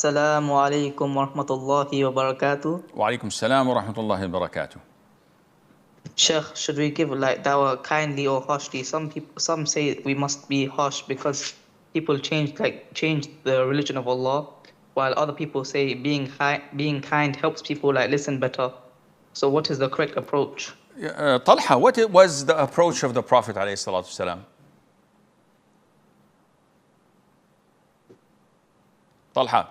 Assalamu alaikum wa rahmatullahi wa barakatuh. وعليكم السلام ورحمة الله وبركاته. Sheikh, should we give like dawah kindly or harshly? Some say we must be harsh because people change the religion of Allah, while other people say being kind helps people like listen better. So what is the correct approach? Talha, what was the approach of the Prophet عليه الصلاة والسلام? Talha.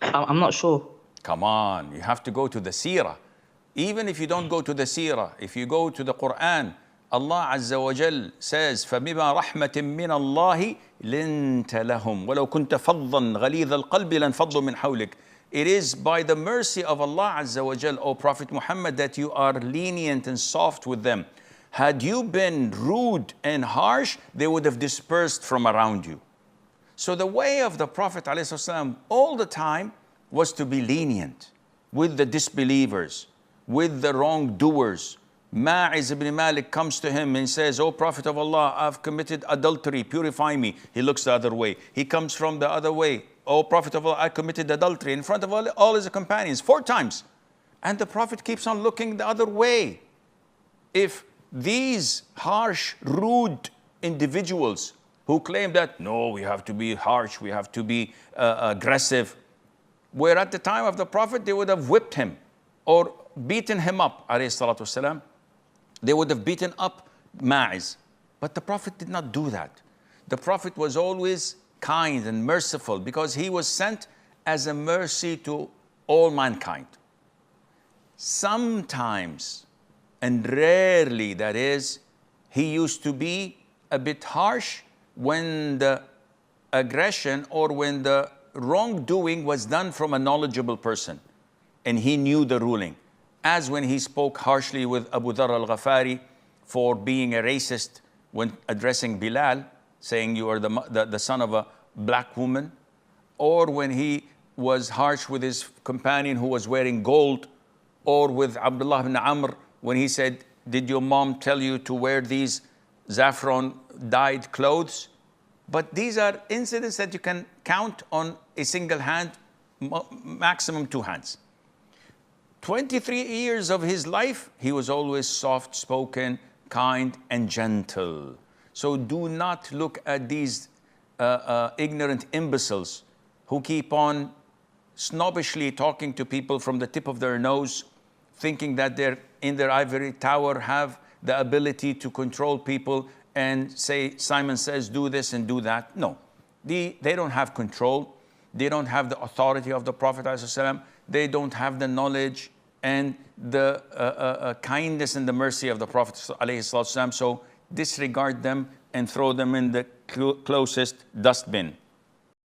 I'm not sure. Come on, you have to go to the seerah. Even if you don't go to the seerah, if you go to the Qur'an, Allah Azza wa Jal says, فَبِمَا رَحْمَةٍ مِّنَ اللَّهِ لِنْتَ لَهُمْ وَلَوْ كُنْتَ فَضًّا غَلِيظَ الْقَلْبِ لَانْفَضُّوا مِنْ حَوْلِكَ. It is by the mercy of Allah Azza wa Jal, O Prophet Muhammad, that you are lenient and soft with them. Had you been rude and harsh, they would have dispersed from around you. So the way of the Prophet ﷺ all the time was to be lenient with the disbelievers, with the wrongdoers. Ma'iz ibn Malik comes to him and says, "O Prophet of Allah, I've committed adultery, purify me." He looks the other way. He comes from the other way. "O Prophet of Allah, I committed adultery," in front of all his companions 4 times. And the Prophet keeps on looking the other way. If these harsh, rude individuals who claim that, no, we have to be harsh, we have to be aggressive, where at the time of the Prophet, they would have whipped him or beaten him up, alayhi salatu wasalam. They would have beaten up Ma'iz. But the Prophet did not do that. The Prophet was always kind and merciful because he was sent as a mercy to all mankind. Sometimes, and rarely that is, he used to be a bit harsh when the aggression or when the wrongdoing was done from a knowledgeable person and he knew the ruling. As when he spoke harshly with Abu Dharr al-Ghafari for being a racist when addressing Bilal, saying you are the son of a black woman, or when he was harsh with his companion who was wearing gold, or with Abdullah ibn Amr when he said, "Did your mom tell you to wear these saffron dyed clothes?" But these are incidents that you can count on a single hand, maximum 2 hands. 23 years of his life, he was always soft-spoken, kind, and gentle. So do not look at these ignorant imbeciles who keep on snobbishly talking to people from the tip of their nose, thinking that they're in their ivory tower, have the ability to control people and say, Simon says, do this and do that. No, they don't have control. They don't have the authority of the Prophet ﷺ. They don't have the knowledge and the kindness and the mercy of the Prophet ﷺ. So disregard them and throw them in the closest dustbin.